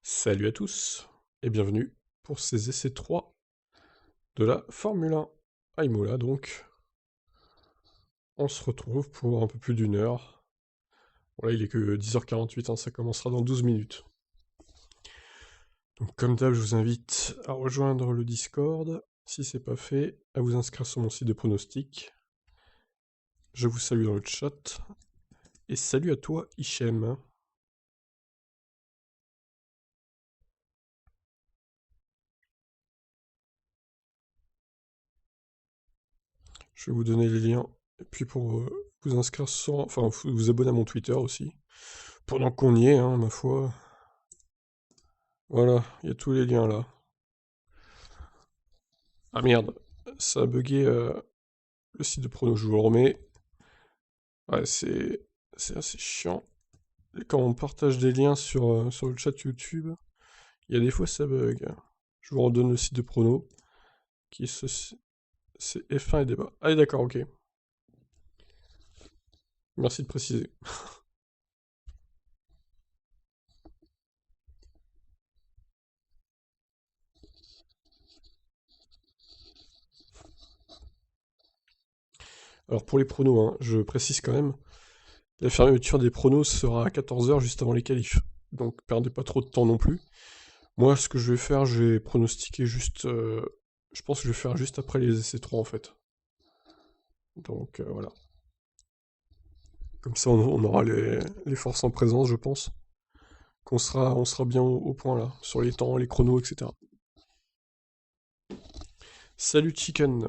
Salut à tous et bienvenue pour ces essais 3 de la Formule 1 à Imola donc. On se retrouve pour un peu plus d'une heure. Bon là il est que 10h48, ça commencera dans 12 minutes. Donc comme d'hab je vous invite à rejoindre le Discord, si c'est pas fait, à vous inscrire sur mon site de pronostic. Je vous salue dans le chat, et salut à toi Hichem. Je vais vous donner les liens, et puis pour vous inscrire sur... enfin vous abonner à mon Twitter aussi. Pendant qu'on y est, ma foi. Voilà, il y a tous les liens là. Ah merde, ça a bugué le site de prono, je vous le remets. Ouais, c'est assez chiant. Et quand on partage des liens sur le chat YouTube, il y a des fois ça bug. Je vous redonne le site de prono, qui est c'est F1 et débat. Allez d'accord, ok. Merci de préciser. Alors pour les pronos, je précise quand même, la fermeture des pronos sera à 14h juste avant les qualifs. Donc perdez pas trop de temps non plus. Moi, ce que je vais faire, je vais pronostiquer juste... je pense que je vais faire juste après les essais 3 en fait. Donc voilà. Comme ça, on aura les forces en présence, je pense. On sera bien au point là, sur les temps, les chronos, etc. Salut Chicken.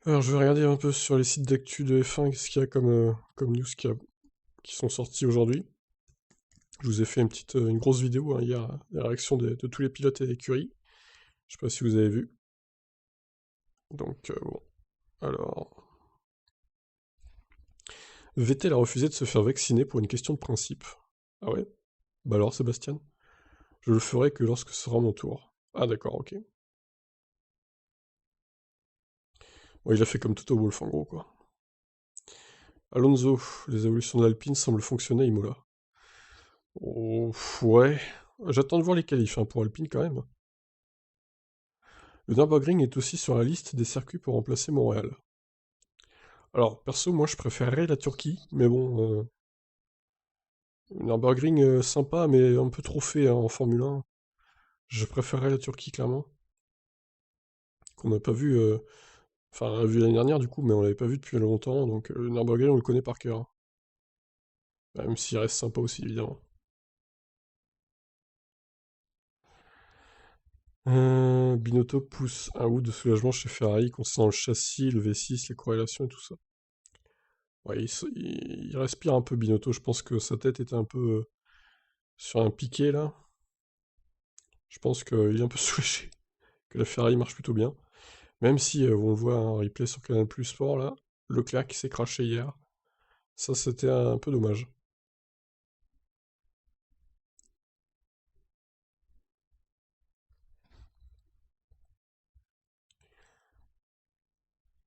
Alors, je vais regarder un peu sur les sites d'actu de F1, qu'est-ce qu'il y a comme news qui sont sortis aujourd'hui. Je vous ai fait une grosse vidéo hier, les réactions de tous les pilotes et l'écurie. Je sais pas si vous avez vu. Donc, bon. Alors, Vettel a refusé de se faire vacciner pour une question de principe. Ah ouais? Bah alors, Sébastien? Je le ferai que lorsque ce sera mon tour. Ah d'accord, ok. Bon, il a fait comme Toto Wolff en gros, quoi. Alonso, les évolutions de l'Alpine semblent fonctionner à Imola. Oh, ouais. J'attends de voir les qualifs pour Alpine quand même. Le Nürburgring est aussi sur la liste des circuits pour remplacer Montréal. Alors, perso, moi je préférerais la Turquie, mais bon, le Nürburgring sympa, mais un peu trop fait en Formule 1. Je préférerais la Turquie, clairement. Qu'on n'a pas vu, enfin, on l'a vu l'année dernière du coup, mais on l'avait pas vu depuis longtemps, donc le Nürburgring on le connaît par cœur. Même s'il reste sympa aussi, évidemment. Binotto pousse un ou de soulagement chez Ferrari concernant le châssis, le V6, les corrélations et tout ça. Ouais, il respire un peu Binotto, je pense que sa tête était un peu sur un piqué là. Je pense qu'il est un peu soulagé, que la Ferrari marche plutôt bien. Même si on le voit un replay sur Canal Plus Sport là, Leclerc qui s'est craché hier. Ça c'était un peu dommage.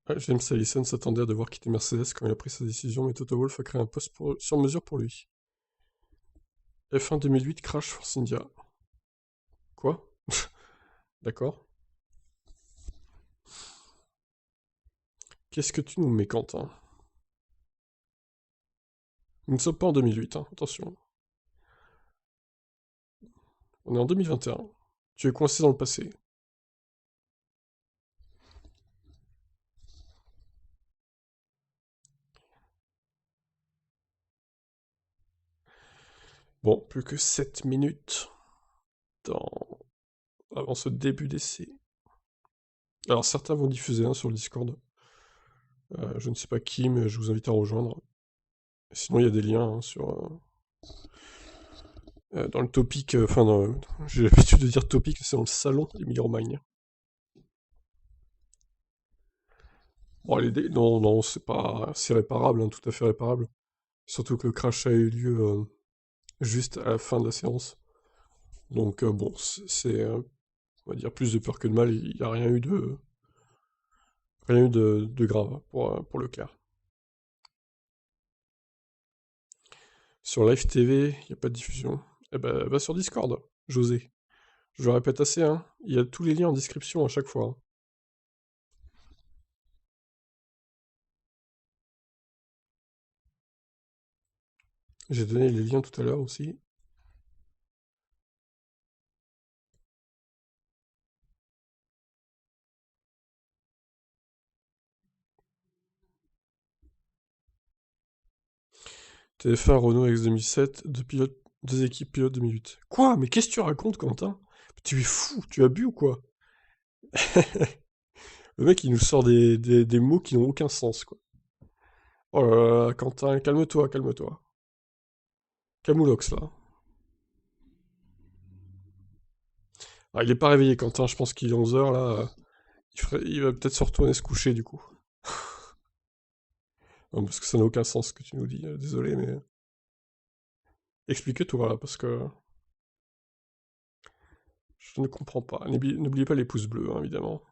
Ouais, James Allison s'attendait à devoir quitter Mercedes quand il a pris sa décision, mais Toto Wolff a créé un poste sur mesure pour lui. F1 2008 crash Force India. Quoi? D'accord. Qu'est-ce que tu nous mets, Quentin? Nous ne sommes pas en 2008, attention. On est en 2021. Tu es coincé dans le passé. Bon, plus que 7 minutes dans... avant ce début d'essai. Alors certains vont diffuser sur le Discord. Je ne sais pas qui, mais je vous invite à rejoindre. Sinon, il y a des liens dans le topic. J'ai l'habitude de dire topic, c'est dans le salon Emilie-Romagne. Bon, non, non, c'est pas... c'est réparable, tout à fait réparable. Surtout que le crash a eu lieu juste à la fin de la séance. Donc bon, c'est, on va dire, plus de peur que de mal, il n'y a rien eu de grave pour le cas. Sur Live TV, il n'y a pas de diffusion. Eh ben, va sur Discord, José. Je le répète assez, hein. Il y a tous les liens en description à chaque fois, hein. J'ai donné les liens tout à l'heure aussi. TF1 Renault X 2007, deux équipes pilotes 2008. Quoi? Mais qu'est-ce que tu racontes, Quentin? Tu es fou, tu as bu ou quoi? Le mec, il nous sort des mots qui n'ont aucun sens, quoi. Oh là là, Quentin, calme-toi, calme-toi. Camoulox, là. Ah, il est pas réveillé, Quentin, je pense qu'il est 11 h là. Il va peut-être se retourner se coucher, du coup. Non, parce que ça n'a aucun sens ce que tu nous dis, désolé, mais... Explique-toi, là, parce que... Je ne comprends pas. N'oubliez pas les pouces bleus, hein, évidemment,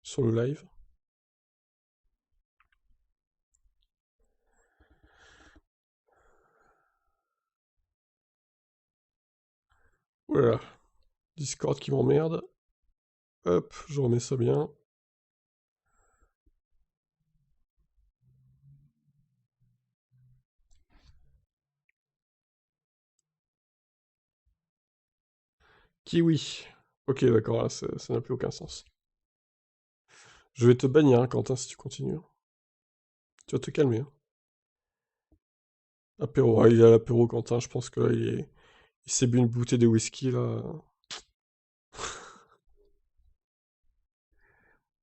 sur le live. Voilà, Discord qui m'emmerde. Hop, je remets ça bien. Kiwi. Ok, d'accord, là, ça n'a plus aucun sens. Je vais te bannir, hein, Quentin, si tu continues. Tu vas te calmer, hein. Apéro, ouais, il est à l'apéro, Quentin, je pense que là, il s'est bu une bouteille de whisky, là.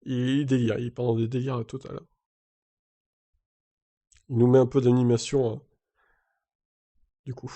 Il délire, il part dans des délires total, hein. Il nous met un peu d'animation, hein, du coup.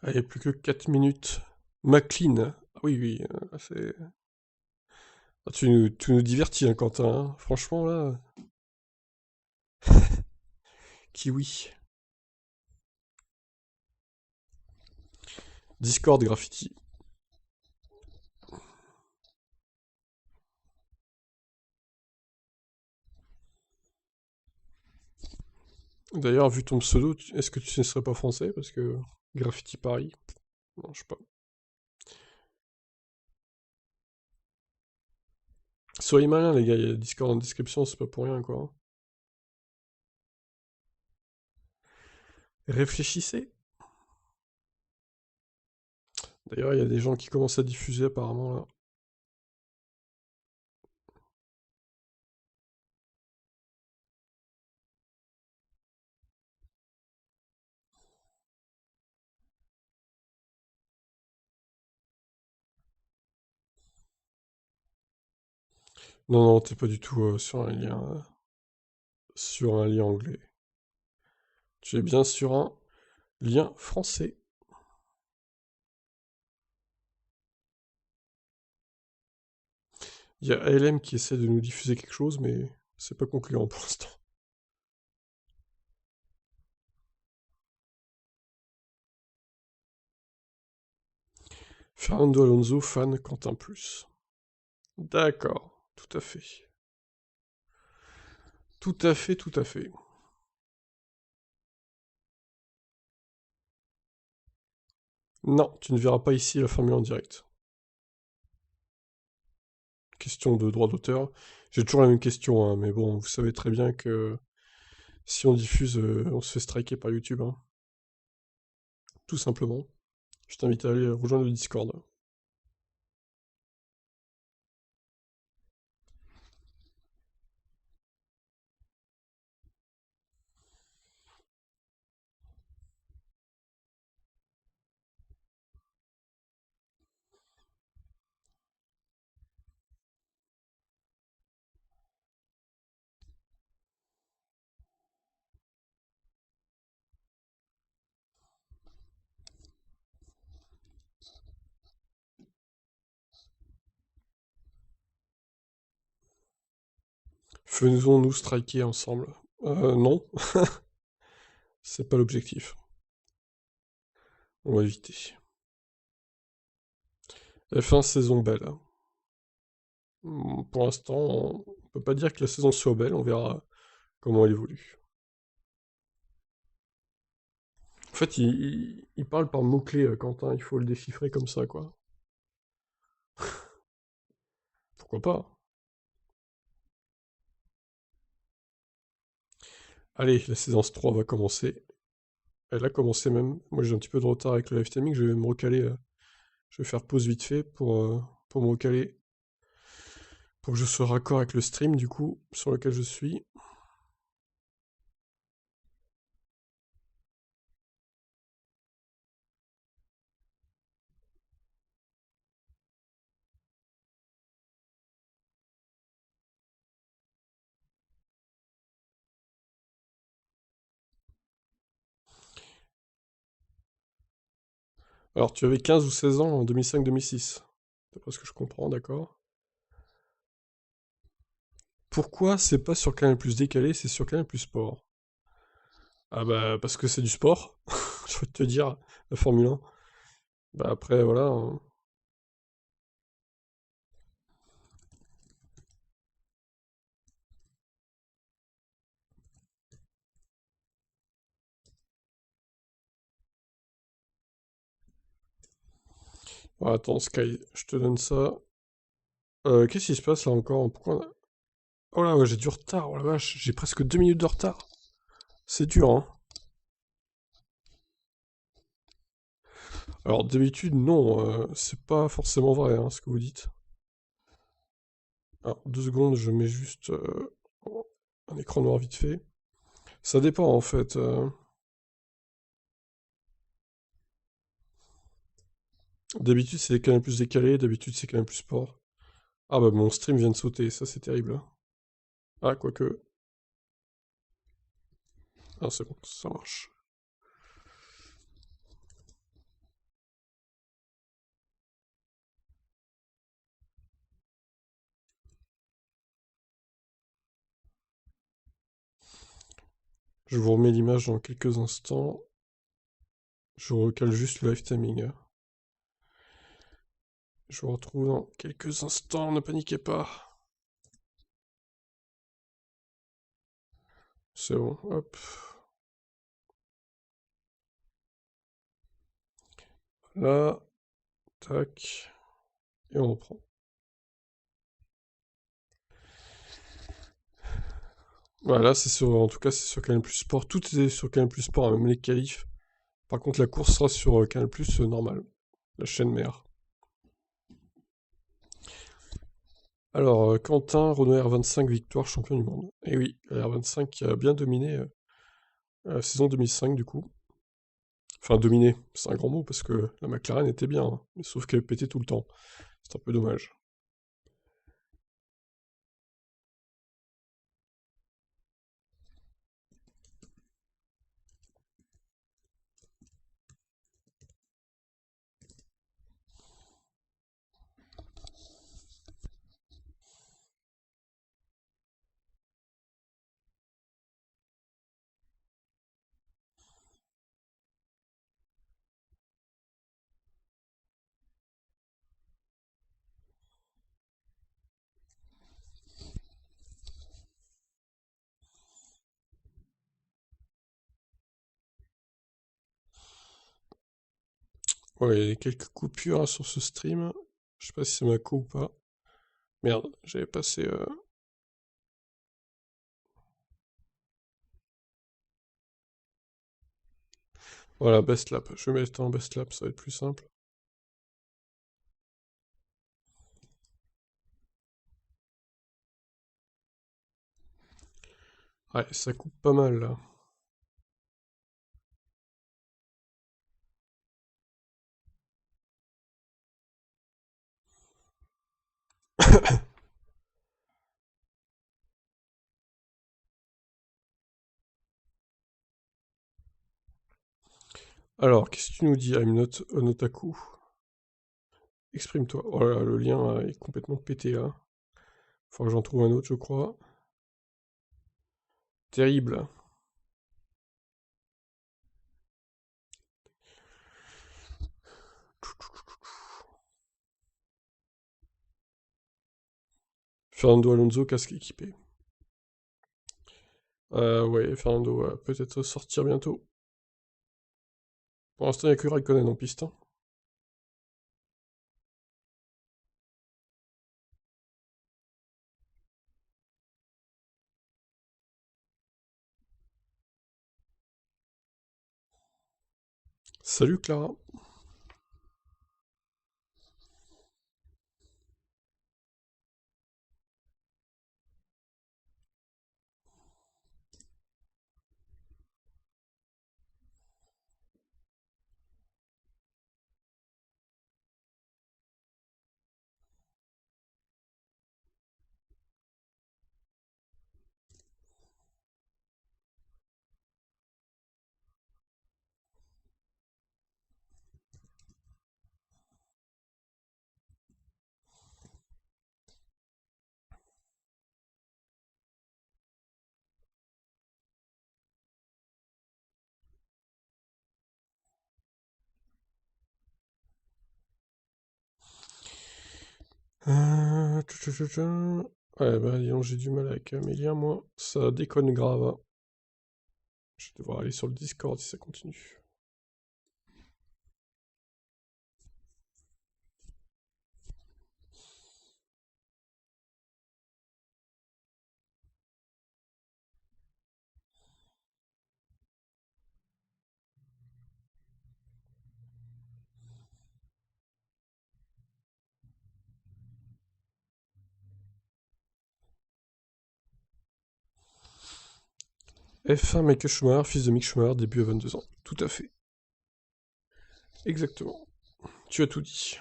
Allez, plus que 4 minutes. McLean. Ah oui, oui, c'est... Ah, tu nous divertis, hein, Quentin, hein. Franchement, là... Kiwi. Discord Graffiti. D'ailleurs, vu ton pseudo, est-ce que tu ne serais pas français? Parce que Graffiti Paris. Non, je sais pas. Soyez malins, les gars, il y a Discord en description, c'est pas pour rien, quoi. Réfléchissez. D'ailleurs, il y a des gens qui commencent à diffuser, apparemment, là. Non, non, t'es pas du tout sur un lien anglais. Tu es bien sur un lien français. Il y a ALM qui essaie de nous diffuser quelque chose, mais c'est pas concluant pour l'instant. Fernando Alonso, fan Quentin Plus. D'accord, tout à fait. Tout à fait, tout à fait. Non, tu ne verras pas ici la Formule en direct. Question de droit d'auteur. J'ai toujours la même question, hein, mais bon, vous savez très bien que si on diffuse, on se fait striker par YouTube, hein. Tout simplement. Je t'invite à aller rejoindre le Discord. Faisons-nous striker ensemble? Non, c'est pas l'objectif. On va éviter. F1 saison belle. Pour l'instant, on peut pas dire que la saison soit belle, on verra comment elle évolue. En fait, il parle par mots-clés, Quentin, il faut le déchiffrer comme ça, quoi. Pourquoi pas? Allez, la saison 3 va commencer. Elle a commencé même. Moi, j'ai un petit peu de retard avec le live streaming, je vais me recaler. Je vais faire pause vite fait pour me recaler, pour que je sois raccord avec le stream, du coup, sur lequel je suis. Alors, tu avais 15 ou 16 ans en 2005-2006. D'après ce que je comprends, d'accord. Pourquoi c'est pas sur Canal Plus décalé, c'est sur Canal Plus Sport? Ah bah, parce que c'est du sport, je vais te dire, la Formule 1. Bah après, voilà, hein. Bon, attends, Sky, je te donne ça. Qu'est-ce qui se passe là encore? Pourquoi... Oh là, ouais, j'ai du retard, oh la vache, j'ai presque 2 minutes de retard. C'est dur, hein. Alors, d'habitude, non, c'est pas forcément vrai, hein, ce que vous dites. Alors, 2 secondes, je mets juste un écran noir vite fait. Ça dépend, en fait. D'habitude, c'est quand même plus décalé, d'habitude, c'est quand même plus sport. Ah bah, mon stream vient de sauter, ça, c'est terrible, hein. Ah, quoique... Ah, c'est bon, ça marche. Je vous remets l'image dans quelques instants. Je recale juste le live timing. Je vous retrouve dans quelques instants, ne paniquez pas. C'est bon, hop. Là, tac, et on reprend. Voilà, c'est sur, en tout cas, c'est sur Canal Plus Sport. Tout est sur Canal Plus Sport, hein, même les qualifs. Par contre, la course sera sur Canal Plus normal, la chaîne mère. Alors, Quentin, Renault R25, victoire, champion du monde. Et oui, la R25 qui a bien dominé la saison 2005 du coup. Enfin, dominé, c'est un grand mot parce que la McLaren était bien, hein, mais sauf qu'elle pétait tout le temps. C'est un peu dommage. Ouais, il y a quelques coupures hein, sur ce stream. Je sais pas si c'est ma co ou pas. Merde, j'avais passé... Voilà, best lap. Je vais mettre en best lap, ça va être plus simple. Ouais, ça coupe pas mal, là. Alors, qu'est-ce que tu nous dis, I'm not an otaku? Exprime-toi. Oh là là, le lien est complètement pété, là. Faut que j'en trouve un autre, je crois. Terrible. Fernando Alonso, casque équipé. Ouais, Fernando va peut-être sortir bientôt. Pour l'instant, il n'y a que Raikkonen en piste, hein. Salut Clara. Ouais, bah disons, j'ai du mal avec Amélia, moi. Ça déconne grave, hein. Je vais devoir aller sur le Discord si ça continue. F1 Michael Schumacher, fils de Mick Schumacher, début à 22 ans. Tout à fait. Exactement. Tu as tout dit.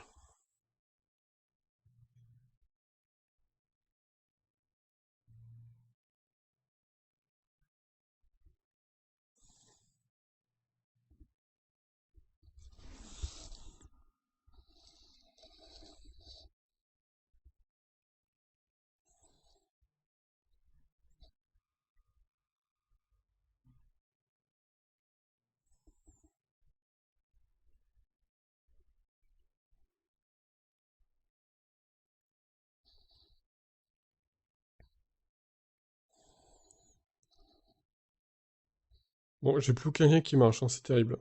Bon, j'ai plus aucun lien qui marche, hein, c'est terrible.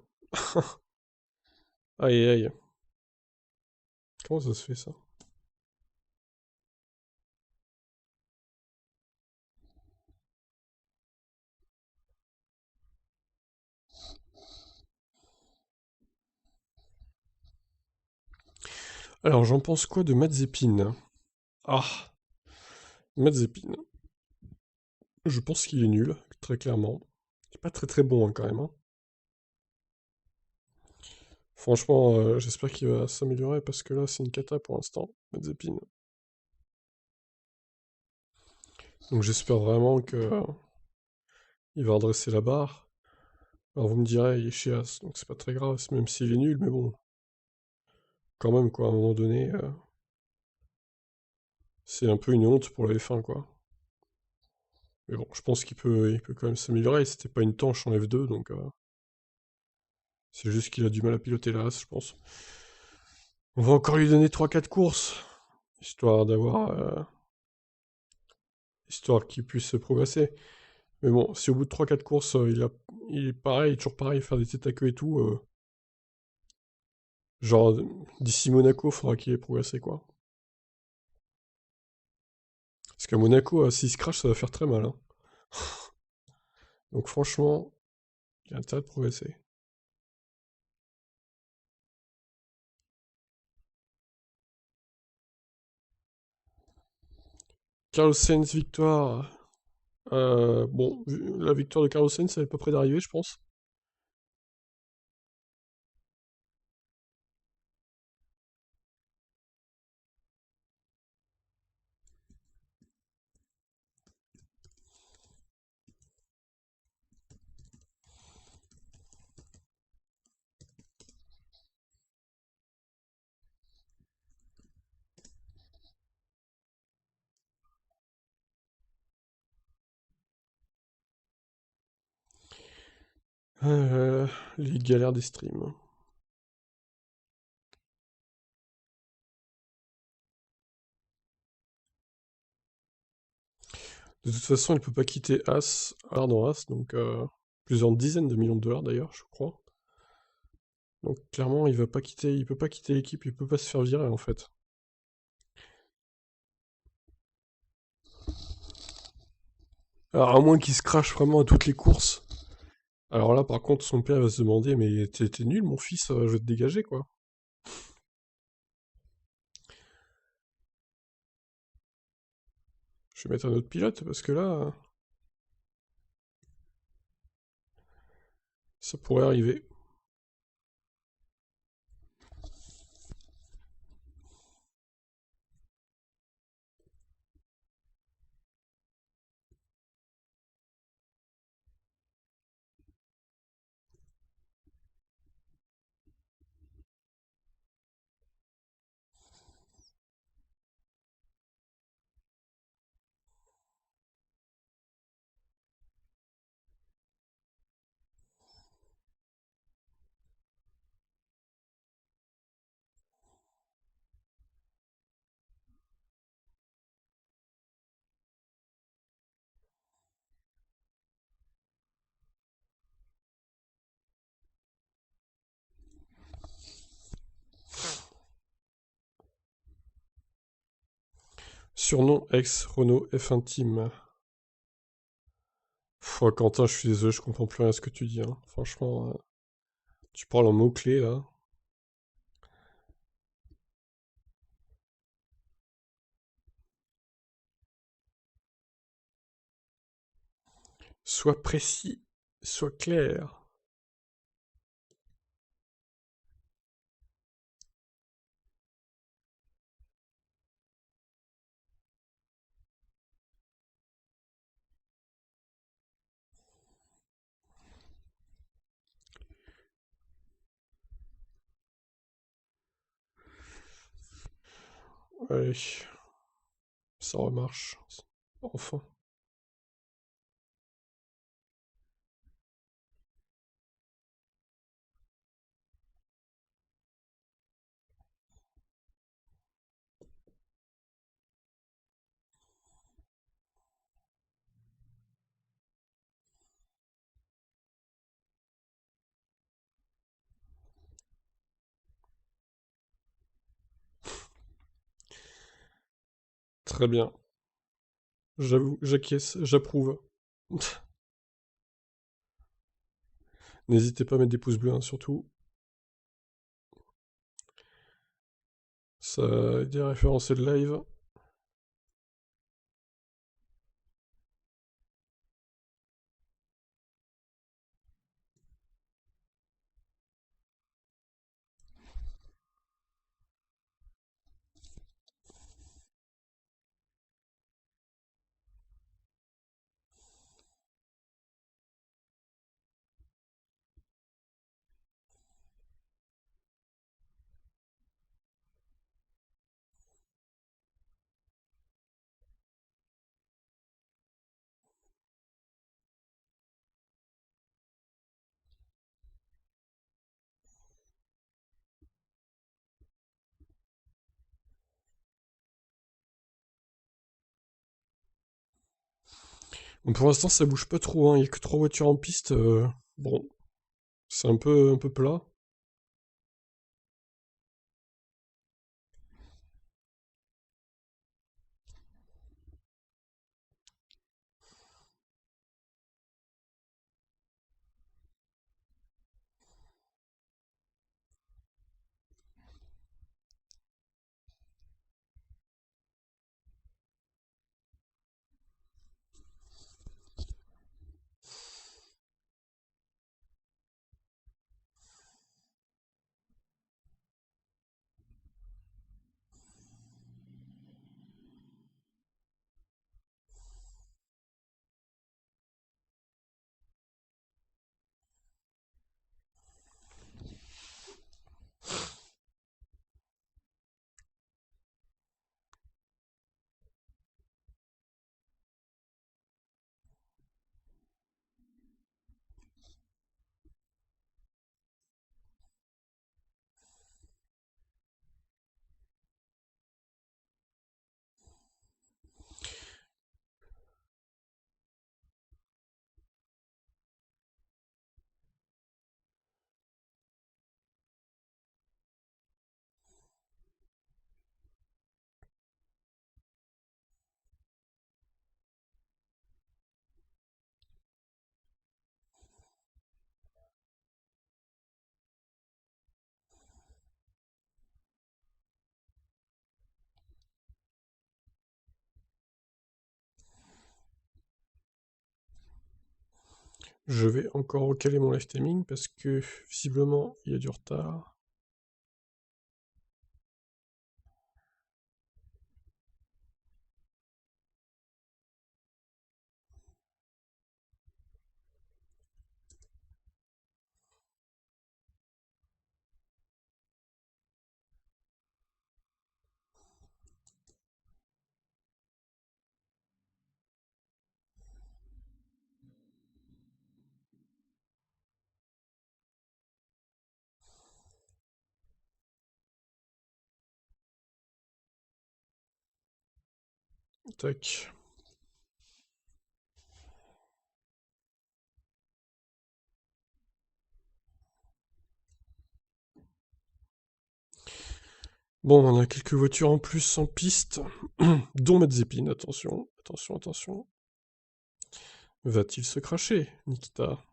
Aïe aïe. Comment ça se fait ça? Alors, j'en pense quoi de Mazepin? Ah, Mazepin. Je pense qu'il est nul, très clairement. Il est pas très très bon, hein, quand même, hein. Franchement, j'espère qu'il va s'améliorer parce que là, c'est une cata pour l'instant, Mazepin. Donc j'espère vraiment que il va redresser la barre. Alors vous me direz, il est chez As, donc c'est pas très grave, même s'il est nul, mais bon, quand même, quoi, à un moment donné, c'est un peu une honte pour la F1, quoi. Mais bon, je pense qu'il peut quand même s'améliorer, c'était pas une tanche en F2, donc c'est juste qu'il a du mal à piloter la As, je pense. On va encore lui donner 3 4 courses, histoire d'avoir... histoire qu'il puisse progresser. Mais bon, si au bout de 3 4 courses, il est pareil, toujours pareil, faire des têtes à queue et tout, genre, d'ici Monaco, faudra qu'il ait progressé, quoi. qu'à Monaco, s'il se crache, ça va faire très mal, hein. Donc franchement, il y a intérêt de progresser. Carlos Sainz, victoire. Bon, la victoire de Carlos Sainz, elle est pas près d'arriver, je pense. Euh, les galères des streams. De toute façon, il peut pas quitter As, Ardent As, donc plusieurs dizaines de millions de dollars d'ailleurs, je crois. Donc clairement, il peut pas quitter l'équipe, il peut pas se faire virer en fait. Alors à moins qu'il se crache vraiment à toutes les courses. Alors là, par contre, son père va se demander, mais t'es nul, mon fils, je vais te dégager quoi. Je vais mettre un autre pilote parce que là, ça pourrait arriver. Surnom ex-Renault F1 Team. Pff, Quentin, je suis désolé, je comprends plus rien à ce que tu dis, hein. Franchement, tu parles en mots-clés là. Sois précis, sois clair. Allez, ça remarche. Enfin. Très bien. J'avoue, j'acquiesce, j'approuve. N'hésitez pas à mettre des pouces bleus, hein, surtout. Ça aide à référencer le live. Bon, pour l'instant, ça bouge pas trop, hein. Il y a que trois voitures en piste. Bon, c'est un peu plat. Je vais encore recaler mon live timing parce que visiblement il y a du retard. Tac. Bon, on a quelques voitures en plus en piste, dont Mazepin, attention, attention, attention. Va-t-il se cracher, Nikita?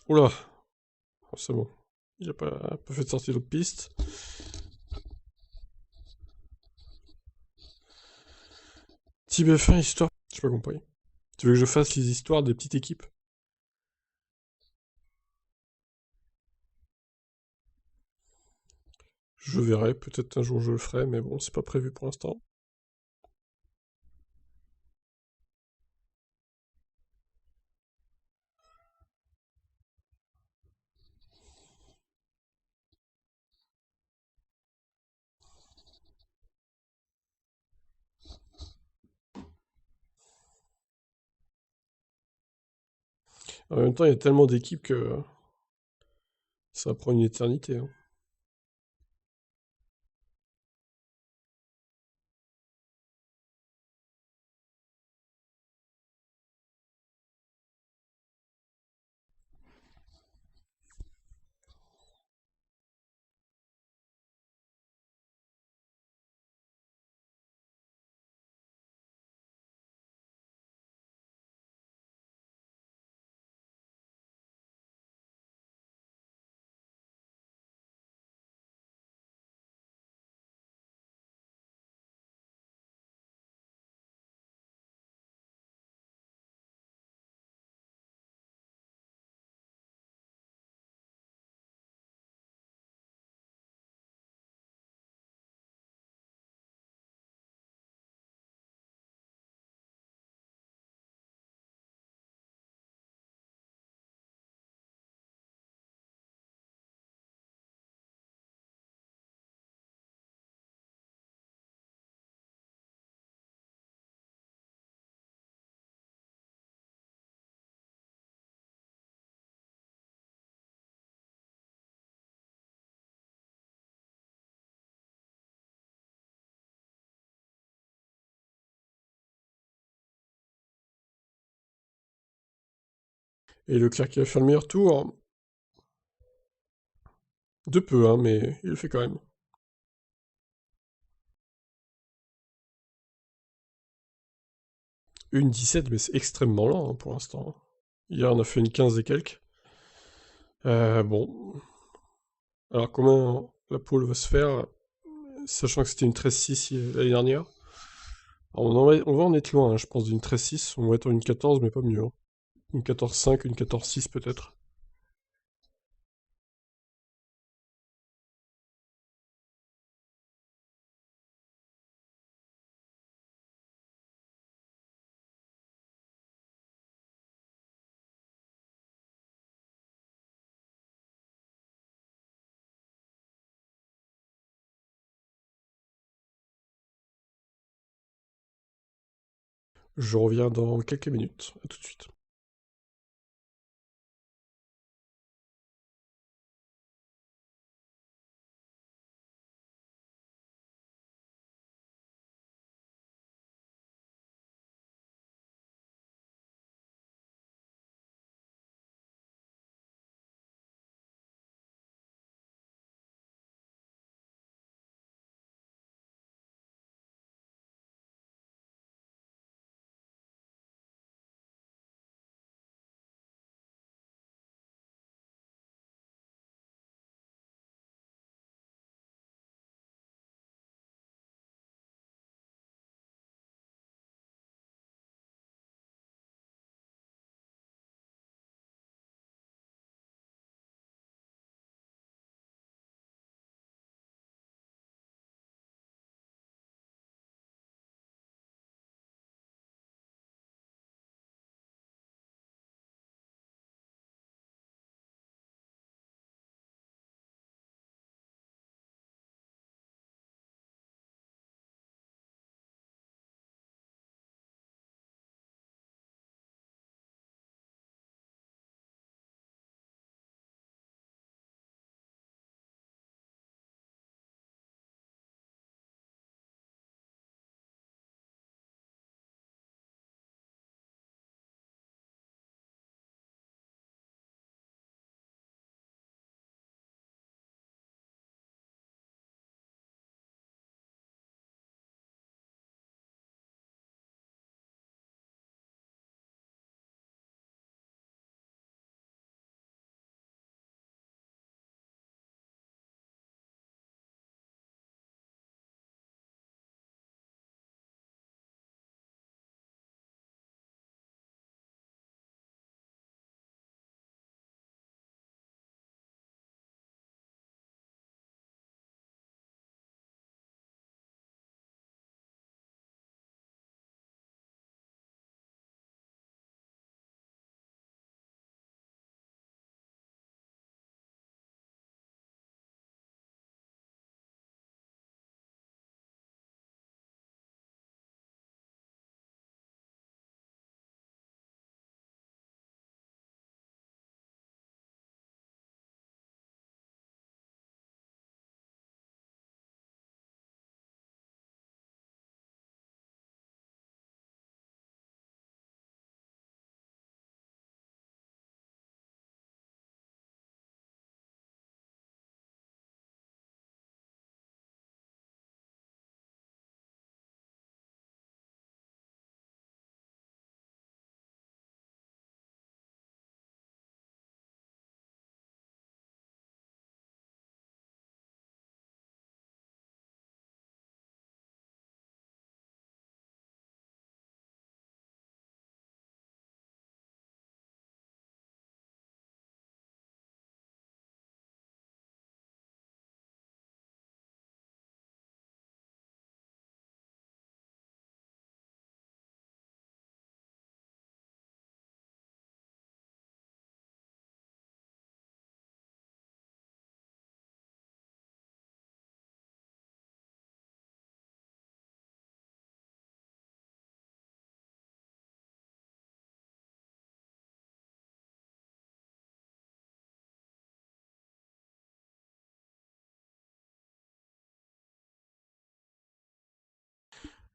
Oula, oh, c'est bon. Il a pas fait de sortie d'autre piste. Petit BF1 histoire. J'ai pas compris. Tu veux que je fasse les histoires des petites équipes? Je verrai, peut-être un jour je le ferai, mais bon, c'est pas prévu pour l'instant. En même temps, il y a tellement d'équipes que ça va prendre une éternité, hein. Et Leclerc qui va faire le meilleur tour. De peu, hein, mais il le fait quand même. Une 17, mais c'est extrêmement lent hein, pour l'instant. Hier, on a fait une 15 et quelques. Bon. Alors, comment la pole va se faire, sachant que c'était une 13-6 l'année dernière? Alors, on va en être loin, hein, je pense, d'une 13-6. On va être en une 14, mais pas mieux, hein. Une 14-5, une 14-6 peut-être. Je reviens dans quelques minutes. À tout de suite.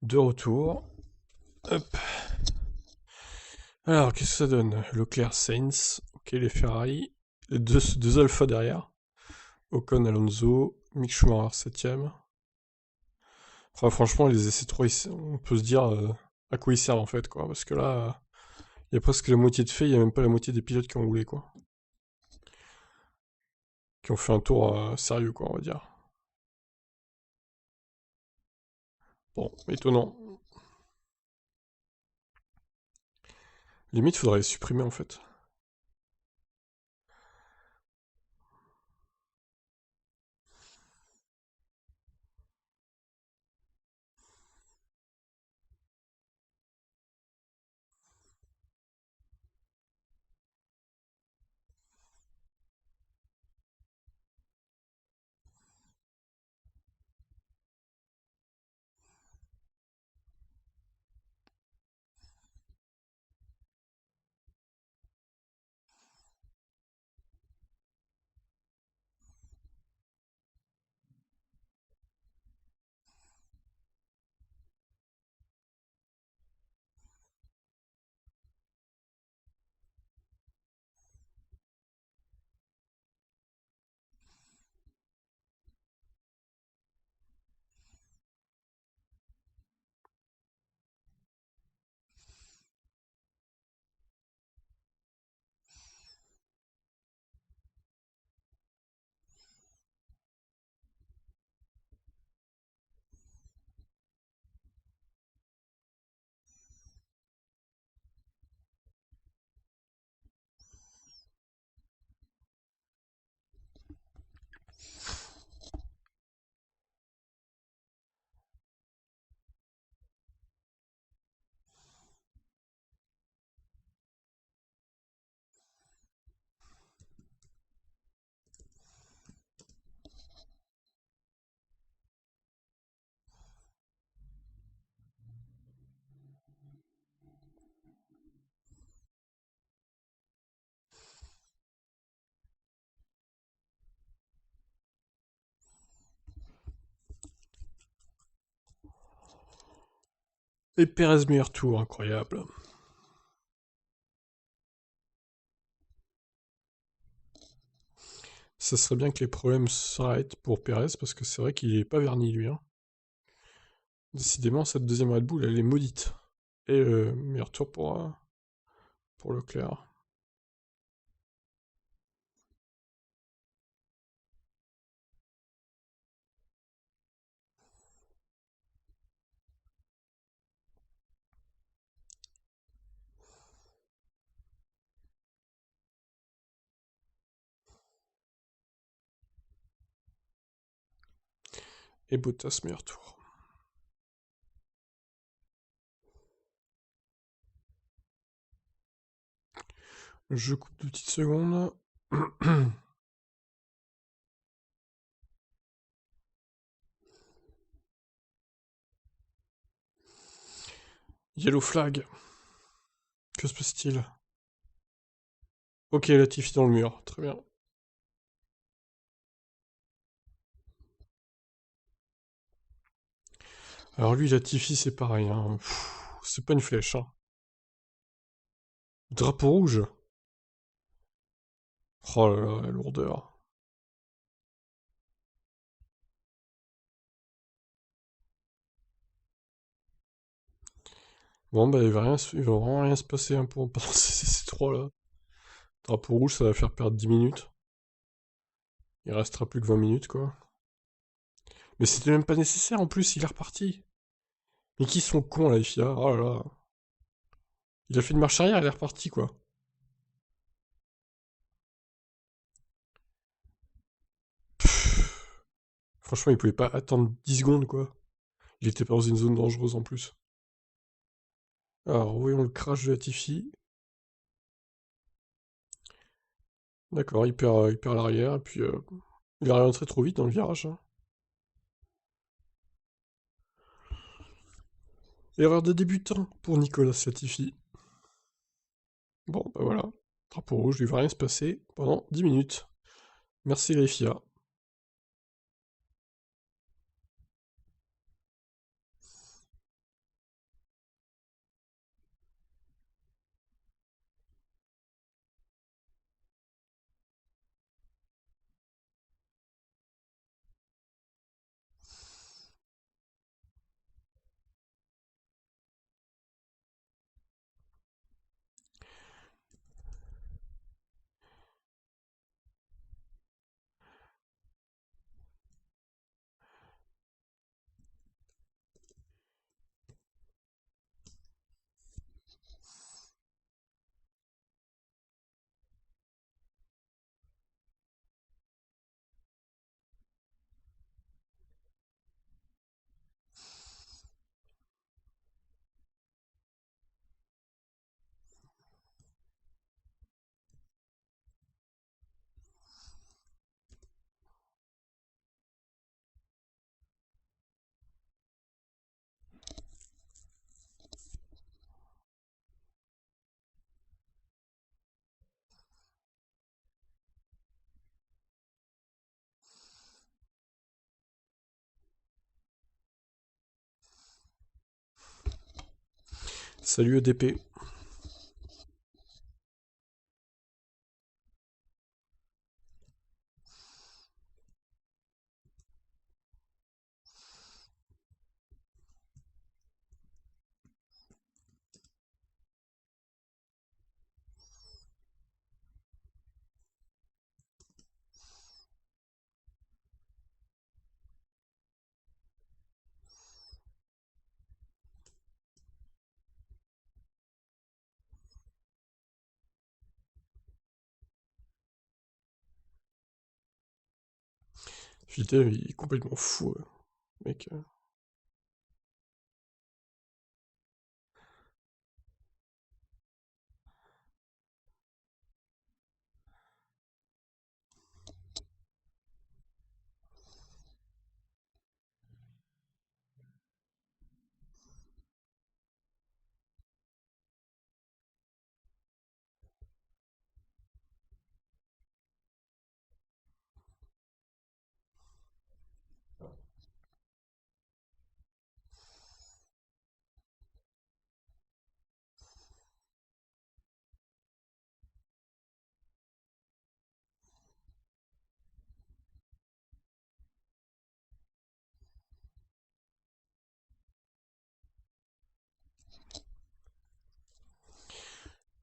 De retour. Hop. Alors, qu'est-ce que ça donne? Leclerc, Sainz. Ok, les Ferrari. Les deux Alpha derrière. Ocon, Alonso. Mick Schumacher, 7ème. Enfin, franchement, les essais 3, on peut se dire à quoi ils servent en fait, quoi. Parce que là, il y a presque la moitié de fait, il y a même pas la moitié des pilotes qui ont roulé, quoi. Qui ont fait un tour sérieux, quoi, on va dire. Bon, étonnant. Limite, faudrait les supprimer en fait. Et Perez meilleur tour, incroyable. Ça serait bien que les problèmes s'arrêtent pour Perez parce que c'est vrai qu'il est pas verni lui. Hein. Décidément, cette deuxième Red Bull, elle est maudite. Et meilleur tour pour Leclerc. Et Bottas meilleur tour. Je coupe 2 petites secondes. Yellow flag. Que se passe-t-il? Ok, Latifi dans le mur. Très bien. Alors lui, Latifi, c'est pareil. Hein. C'est pas une flèche. Hein. Drapeau rouge. Oh là là, la lourdeur. Bon, bah, il va vraiment rien se passer hein, pendant ces 3 là. Drapeau rouge, ça va faire perdre 10 minutes. Il restera plus que 20 minutes, quoi. Mais c'était même pas nécessaire, en plus, il est reparti. Mais qui sont cons, la FIA? Oh là là. Il a fait une marche arrière, il est reparti, quoi. Pff, franchement, il pouvait pas attendre 10 secondes, quoi. Il était pas dans une zone dangereuse, en plus. Alors, voyons le crash de Latifi. D'accord, il perd l'arrière, et puis il est rentré trop vite dans le virage. Hein. Erreur de débutant pour Nicolas Latifi. Bon, bah voilà. Drapeau rouge, il va rien se passer pendant 10 minutes. Merci la FIA. Salut EDP. JT, il est complètement fou, mec.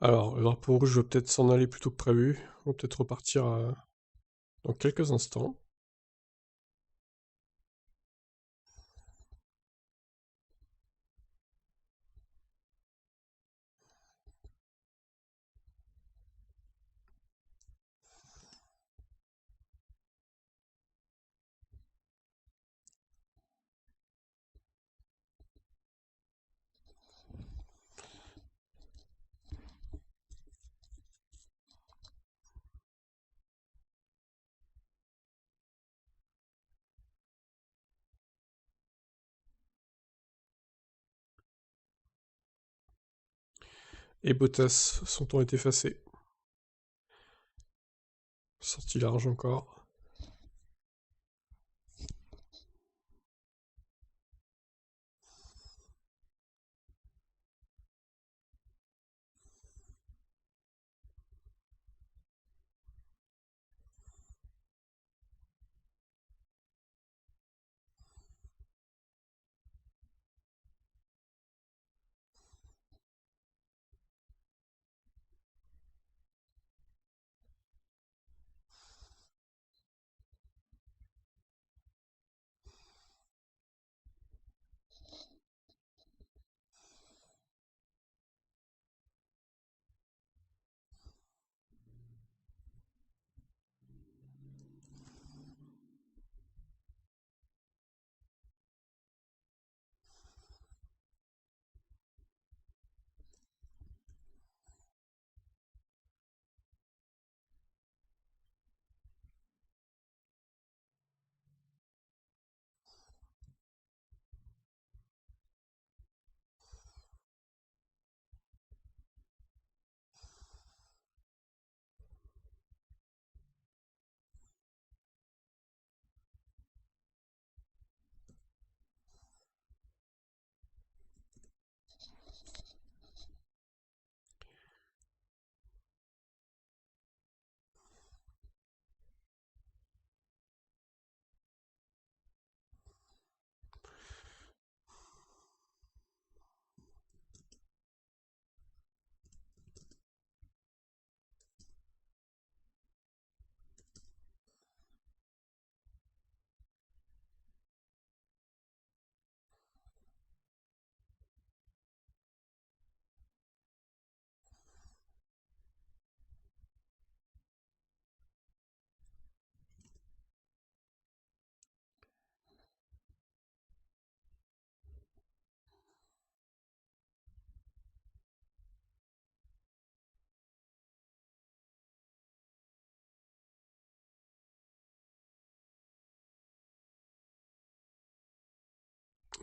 Alors, le drapeau rouge va peut-être s'en aller plus tôt que prévu. On va peut-être repartir dans quelques instants. Et Bottas, son temps est effacé. Sorti large encore.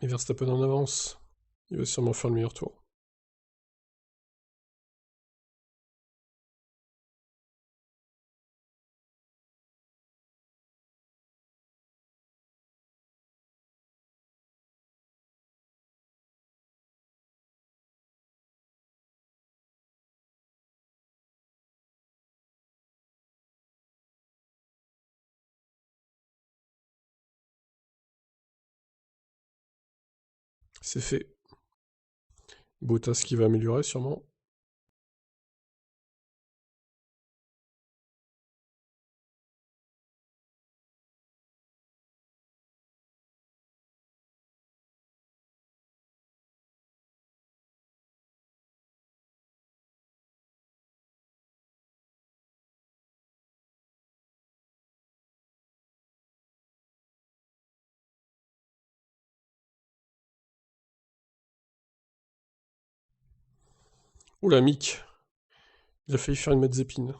Et Verstappen en avance. Il va sûrement faire le meilleur tour. C'est fait. Bottas qui va améliorer sûrement. Oula, Mick. Il a failli faire une Mazepin.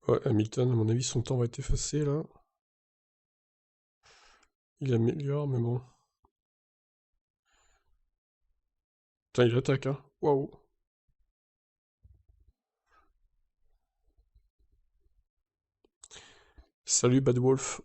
Ouais, Hamilton, à mon avis, son temps va être effacé là. Il améliore, mais bon. Putain, il attaque, hein. Waouh. Salut, Bad Wolf.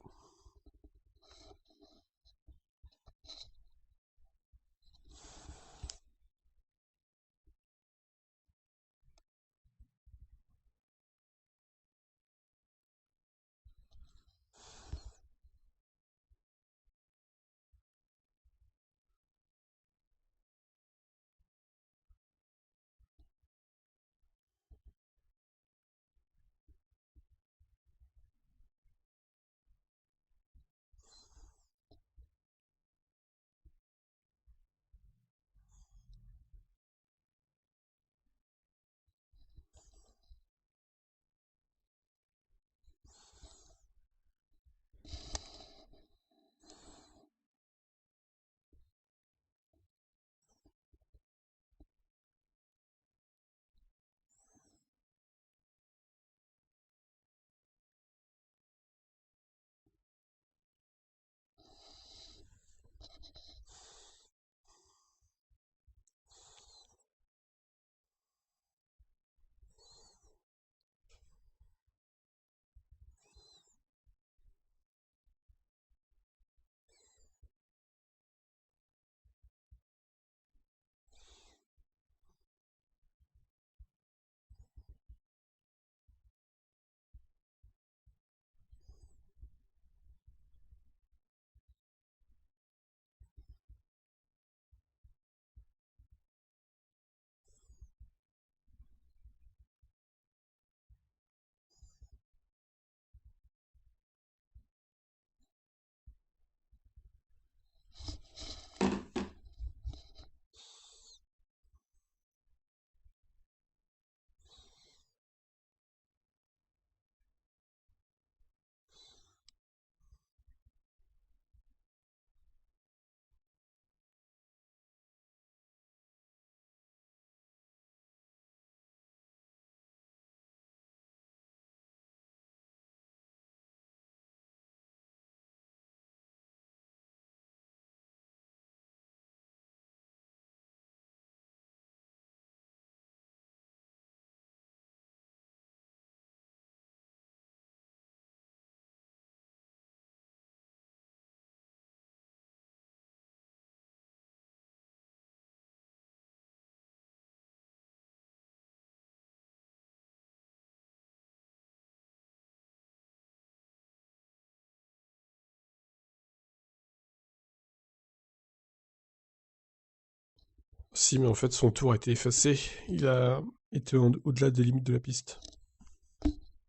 Si, mais en fait, son tour a été effacé. Il a été au-delà des limites de la piste.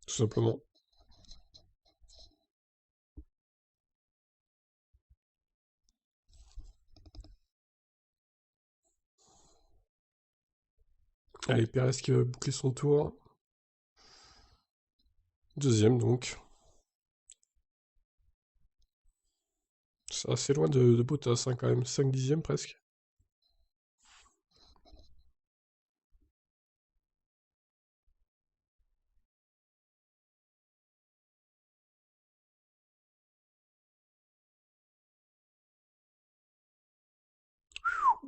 Tout simplement. Allez, Perez qui va boucler son tour. Deuxième, donc. C'est assez loin de Bottas, hein, quand même. 5 dixièmes presque.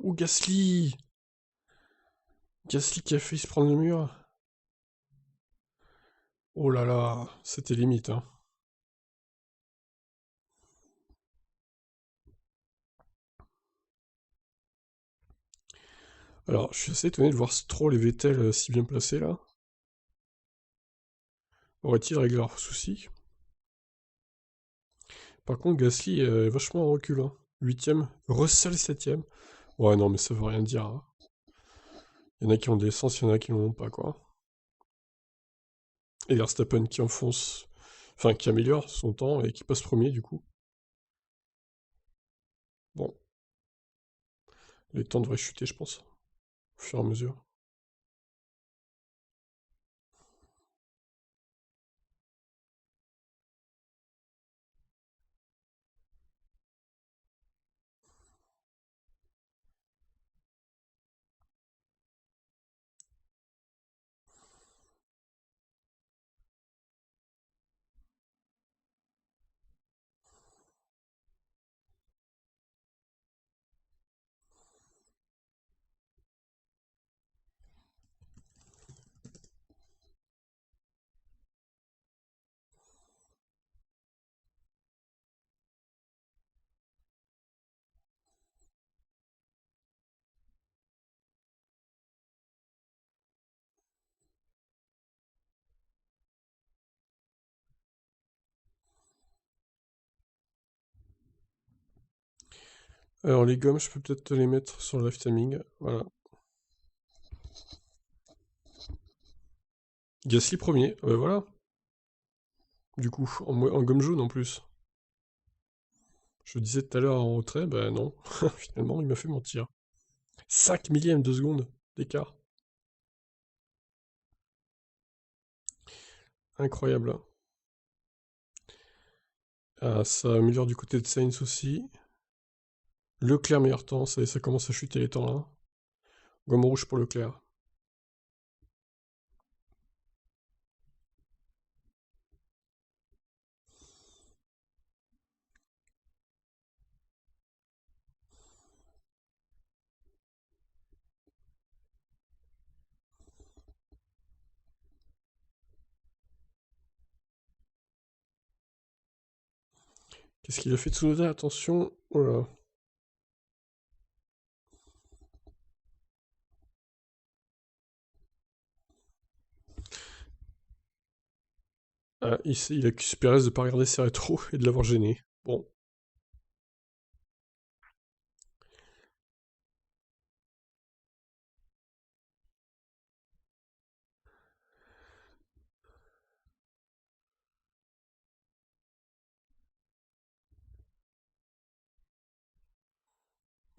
Ouh, Gasly! Gasly qui a failli se prendre le mur. Oh là là, c'était limite, hein. Alors, je suis assez étonné de voir Stroll et Vettel si bien placés là. Aurait-il réglé leurs soucis? Par contre, Gasly est vachement en recul, hein. 8ème, Russell 7ème. Ouais, non, mais ça veut rien dire, hein. Il y en a qui ont de l'essence, il y en a qui n'en ont pas, quoi. Et Verstappen qui enfonce, enfin qui améliore son temps et qui passe premier du coup. Bon, les temps devraient chuter, je pense, au fur et à mesure. Alors les gommes, je peux peut-être te les mettre sur le live timing. Voilà. Gasly premier, voilà. Du coup, en gomme jaune en plus. Je disais tout à l'heure en retrait, bah non. Finalement, il m'a fait mentir. 5 millièmes de seconde d'écart. Incroyable, hein. Ah, ça améliore du côté de Sainz aussi. Leclerc meilleur temps, ça commence à chuter les temps là. Gomme rouge pour Leclerc. Qu'est-ce qu'il a fait Tsunoda? Attention. Oh là. Ah, il accuse Perez de pas regarder ses rétros et de l'avoir gêné. Bon,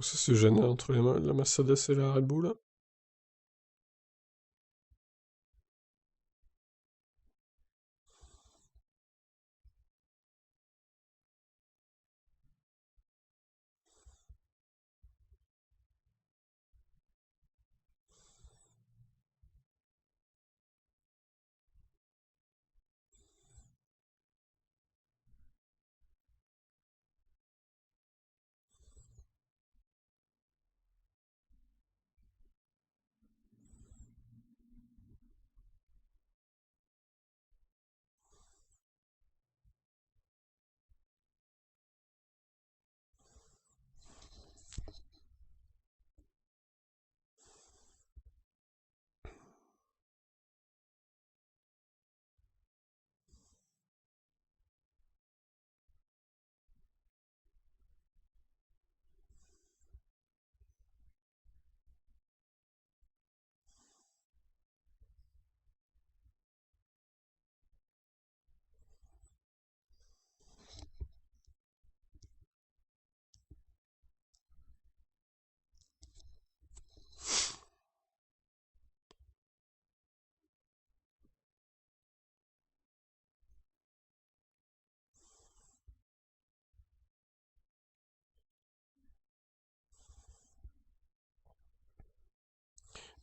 ça c'est gênant entre la Mercedes et la Red Bull.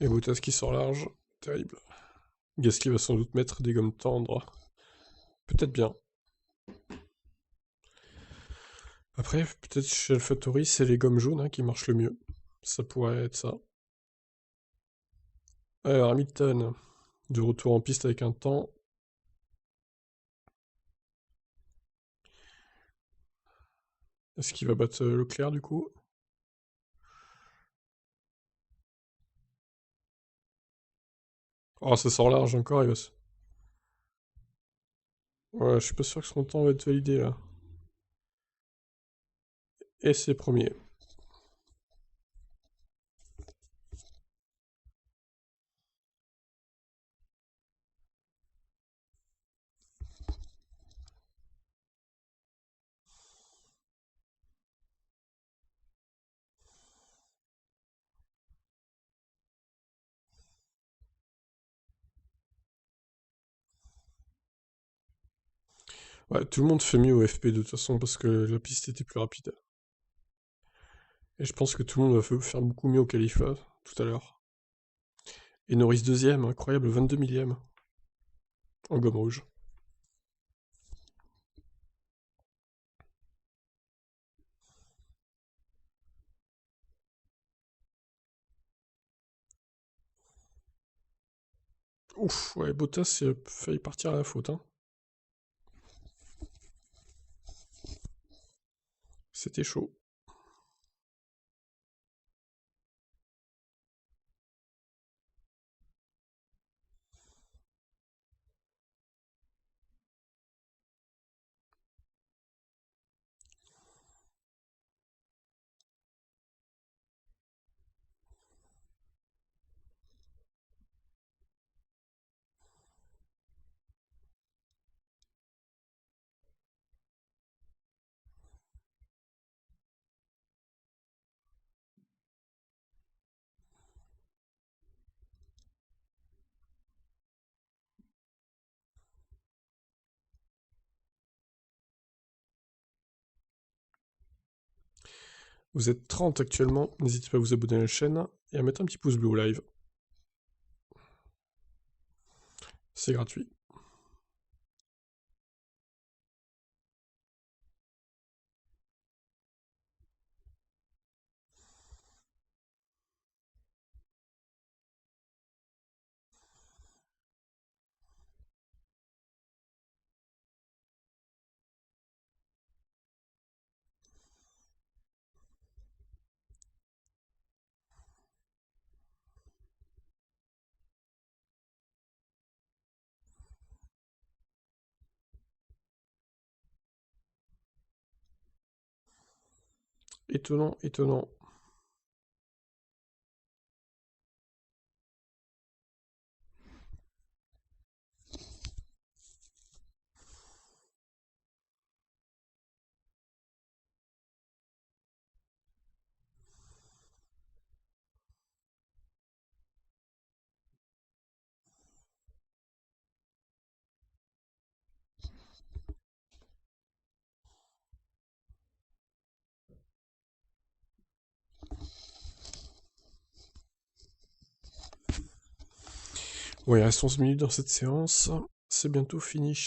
Et Bottas qui sort large. Terrible. Gasly va sans doute mettre des gommes tendres. Peut-être bien. Après, peut-être chez AlphaTauri, c'est les gommes jaunes hein, qui marchent le mieux. Ça pourrait être ça. Alors, Hamilton, de retour en piste avec un temps. Est-ce qu'il va battre Leclerc du coup? Oh, ça sort large encore, il va se... Ouais, je suis pas sûr que son temps va être validé là. Et c'est premier. Ouais, tout le monde fait mieux au FP de toute façon parce que la piste était plus rapide. Et je pense que tout le monde va faire beaucoup mieux au qualif là, tout à l'heure. Et Norris deuxième, incroyable, 22 millième. En gomme rouge. Ouf, ouais, Bottas il a failli partir à la faute. Hein. C'était chaud. Vous êtes 30 actuellement, n'hésitez pas à vous abonner à la chaîne et à mettre un petit pouce bleu au live. C'est gratuit. Étonnant, étonnant. Bon, il reste 11 minutes dans cette séance. C'est bientôt fini.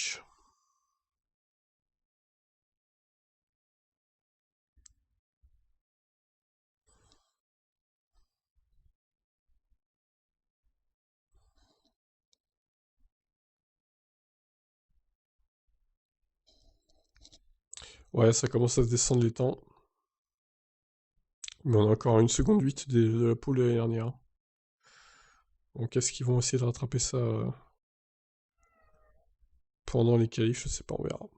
Ouais, ça commence à se descendre les temps. Mais on a encore 1 seconde 8 de la poule de l'année dernière. Donc est-ce qu'ils vont essayer de rattraper ça pendant les qualifs? Je sais pas, on verra.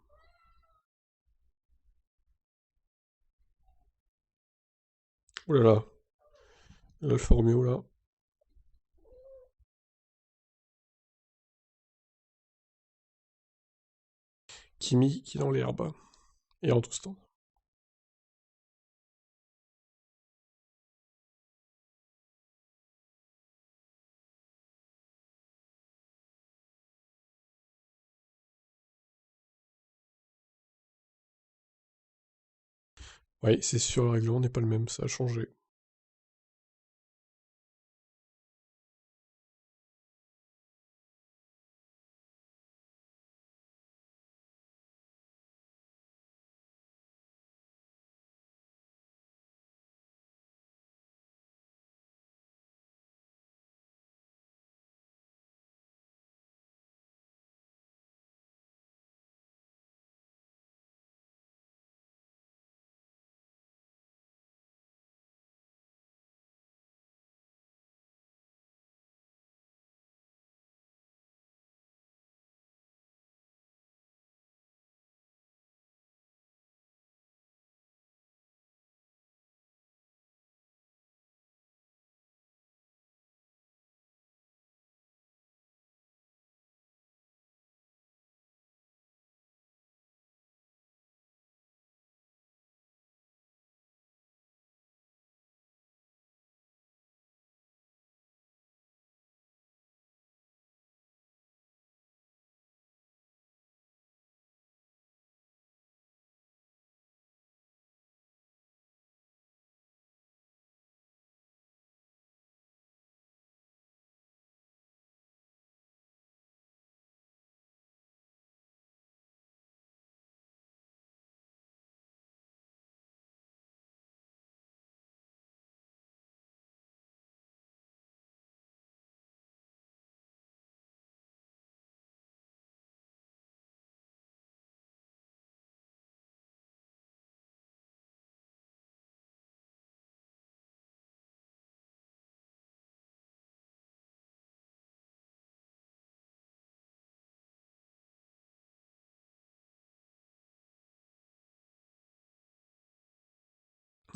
Oh là là, l'Alfa Romeo là. Kimi qui est dans l'herbe. Et en tout stand. Oui, c'est sûr, le règlement n'est pas le même, ça a changé.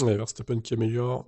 Ouais, Verstappen qui améliore.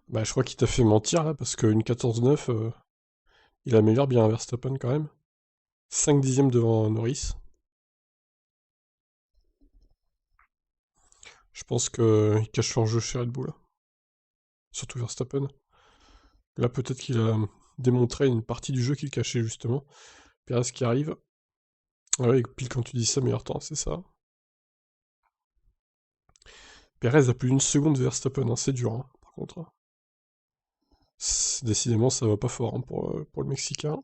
Bah, je crois qu'il t'a fait mentir là, parce qu'une 14-9, il améliore bien Verstappen quand même. 5 dixièmes devant Norris. Je pense qu'il cache leur jeu chez Red Bull, surtout Verstappen. Là, peut-être qu'il a démontré une partie du jeu qu'il cachait justement. Perez qui arrive. Ah ouais, pile quand tu dis ça, meilleur temps, c'est ça. Perez a plus d'une seconde de Verstappen, hein, c'est dur, hein, par contre, hein. Décidément, ça va pas fort, hein, pour le Mexicain.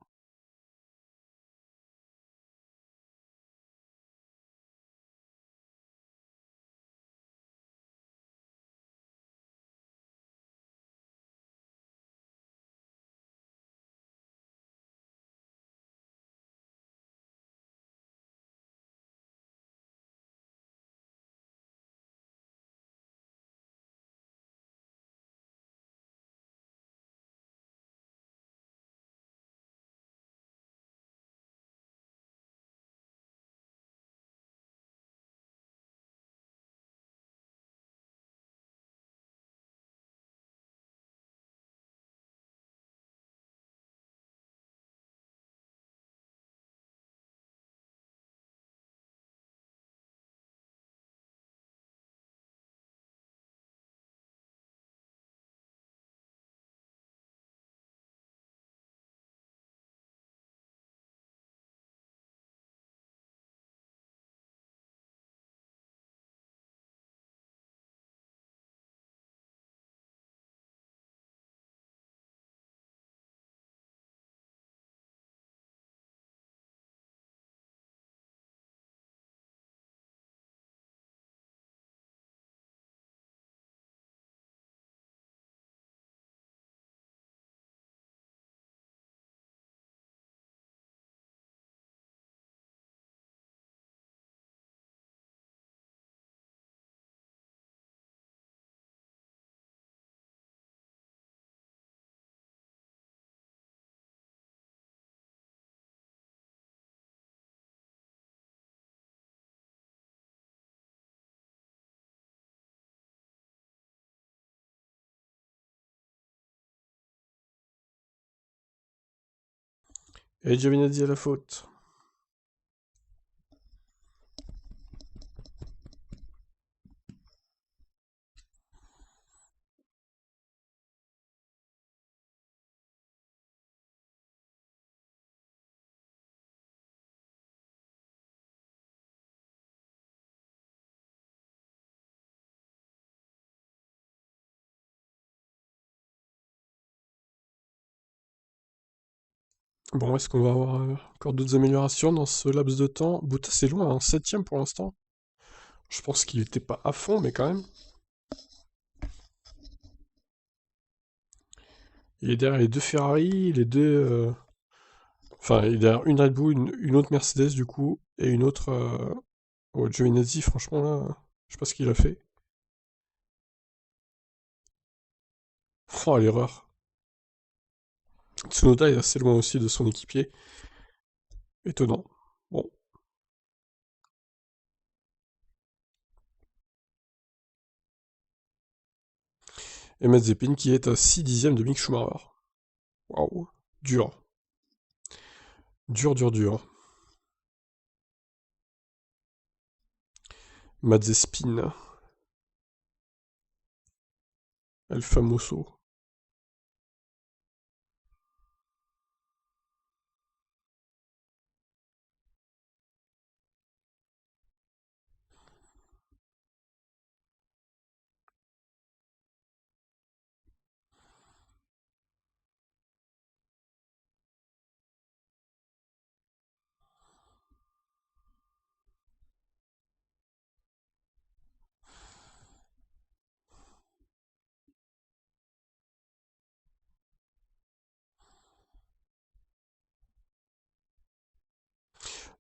Et Giovinazzi à la faute. Bon, est-ce qu'on va avoir encore d'autres améliorations dans ce laps de temps? Bottas est loin, hein, 7ème pour l'instant. Je pense qu'il était pas à fond, mais quand même. Il est derrière les deux Ferrari, les deux. Enfin, il est derrière une Red Bull, une autre Mercedes du coup, et une autre. Oh, Giovinazzi, franchement, là, je sais pas ce qu'il a fait. Oh, l'erreur. Tsunoda est assez loin aussi de son équipier. Étonnant. Bon. Et Mazepin qui est à 6 dixièmes de Mick Schumacher. Waouh. Dur. Dur, dur, dur. Mazepin. El Famoso.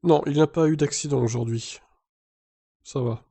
Non, il n'a pas eu d'accident aujourd'hui. Ça va.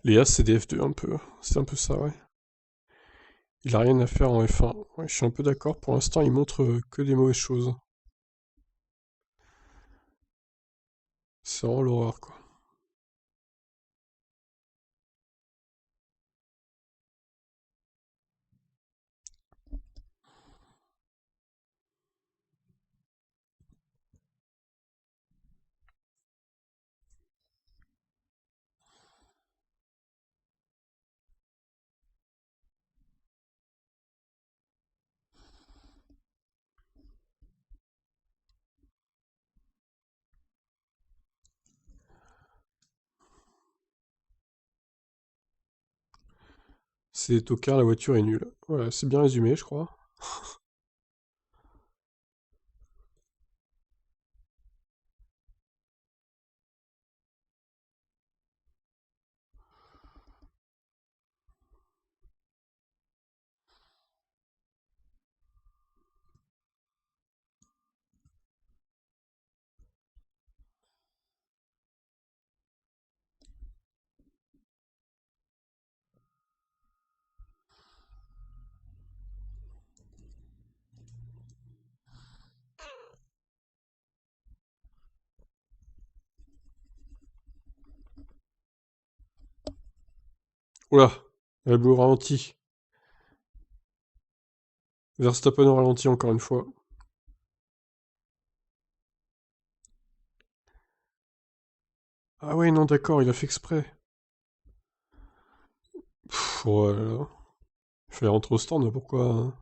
Léa, c'est des F2 un peu. C'est un peu ça, ouais. Il a rien à faire en F1. Ouais, je suis un peu d'accord. Pour l'instant, il montre que des mauvaises choses. C'est vraiment l'horreur, quoi. C'est des tocards, la voiture est nulle. Voilà, c'est bien résumé, je crois. Oula, elle bleue au ralenti. Verstappen au ralenti encore une fois. Ah ouais, non, d'accord, il a fait exprès. Pff, ouais, là. Il fallait rentrer au stand, pourquoi hein.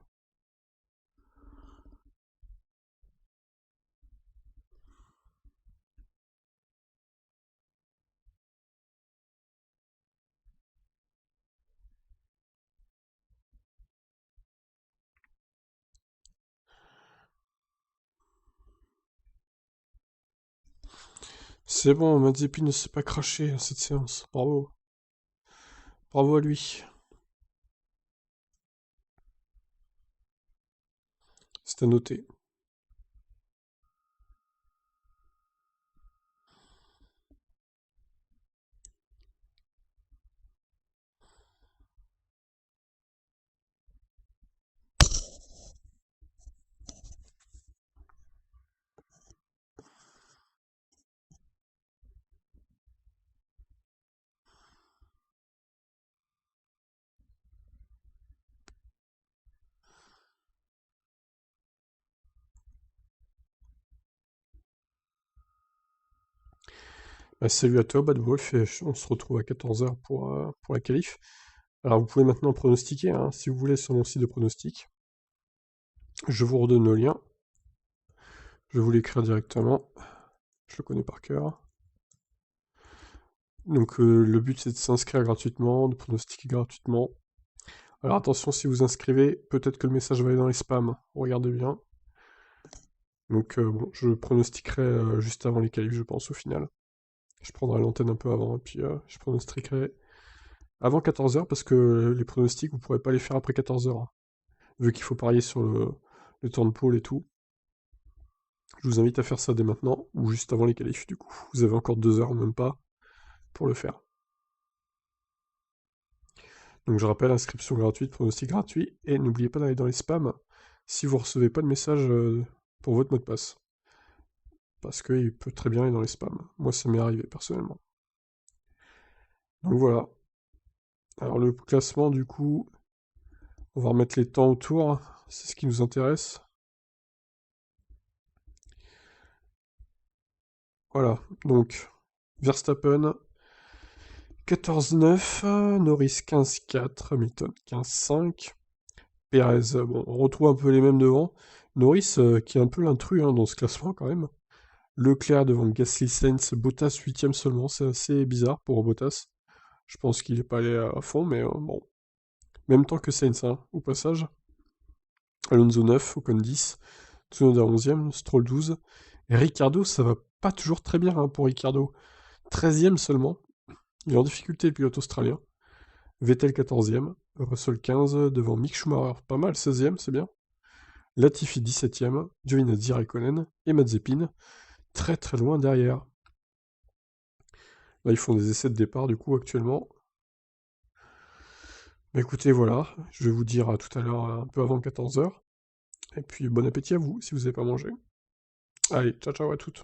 C'est bon, Mazepin ne s'est pas craché à cette séance. Bravo. Bravo à lui. C'est à noter. Bah, salut à toi, Bad Wolf, et on se retrouve à 14h pour la qualif. Alors vous pouvez maintenant pronostiquer, hein, si vous voulez, sur mon site de pronostic. Je vous redonne le lien. Je vais vous l'écrire directement. Je le connais par cœur. Donc le but c'est de s'inscrire gratuitement, de pronostiquer gratuitement. Alors attention, si vous inscrivez, peut-être que le message va aller dans les spams. Regardez bien. Donc bon, je pronostiquerai juste avant les qualifs, je pense, au final. Je prendrai l'antenne un peu avant, et puis je pronostiquerai avant 14h, parce que les pronostics, vous pourrez pas les faire après 14h. Vu qu'il faut parier sur le temps de pôle et tout. Je vous invite à faire ça dès maintenant, ou juste avant les qualifs, du coup. Vous avez encore 2 heures, même pas, pour le faire. Donc je rappelle, inscription gratuite, pronostic gratuit, et n'oubliez pas d'aller dans les spams si vous recevez pas de message pour votre mot de passe. Parce qu'il peut très bien aller dans les spams. Moi, ça m'est arrivé, personnellement. Donc voilà. Alors le classement, du coup, on va remettre les temps autour, c'est ce qui nous intéresse. Voilà, donc Verstappen 14-9, Norris 15-4, Hamilton 15-5, Perez, bon, on retrouve un peu les mêmes devant. Norris qui est un peu l'intrus dans ce classement quand même. Leclerc devant Gasly, Sainz, Bottas 8ème seulement, c'est assez bizarre pour Bottas. Je pense qu'il n'est pas allé à fond, mais bon. Même temps que Sainz, au passage. Alonso 9, Ocon 10, Tsunoda 11ème, Stroll 12. Et Ricardo, ça va pas toujours très bien pour Ricardo. 13ème seulement. Il est en difficulté le pilote australien. Vettel 14ème, Russell 15 devant Mick Schumacher, pas mal, 16ème, c'est bien. Latifi 17ème, Giovinazzi, Raikkonen et Mazepin, très très loin derrière. Là, ils font des essais de départ du coup actuellement. Bah écoutez, voilà, je vais vous dire à tout à l'heure, un peu avant 14h. Et puis bon appétit à vous si vous n'avez pas mangé. Allez, ciao ciao à toutes.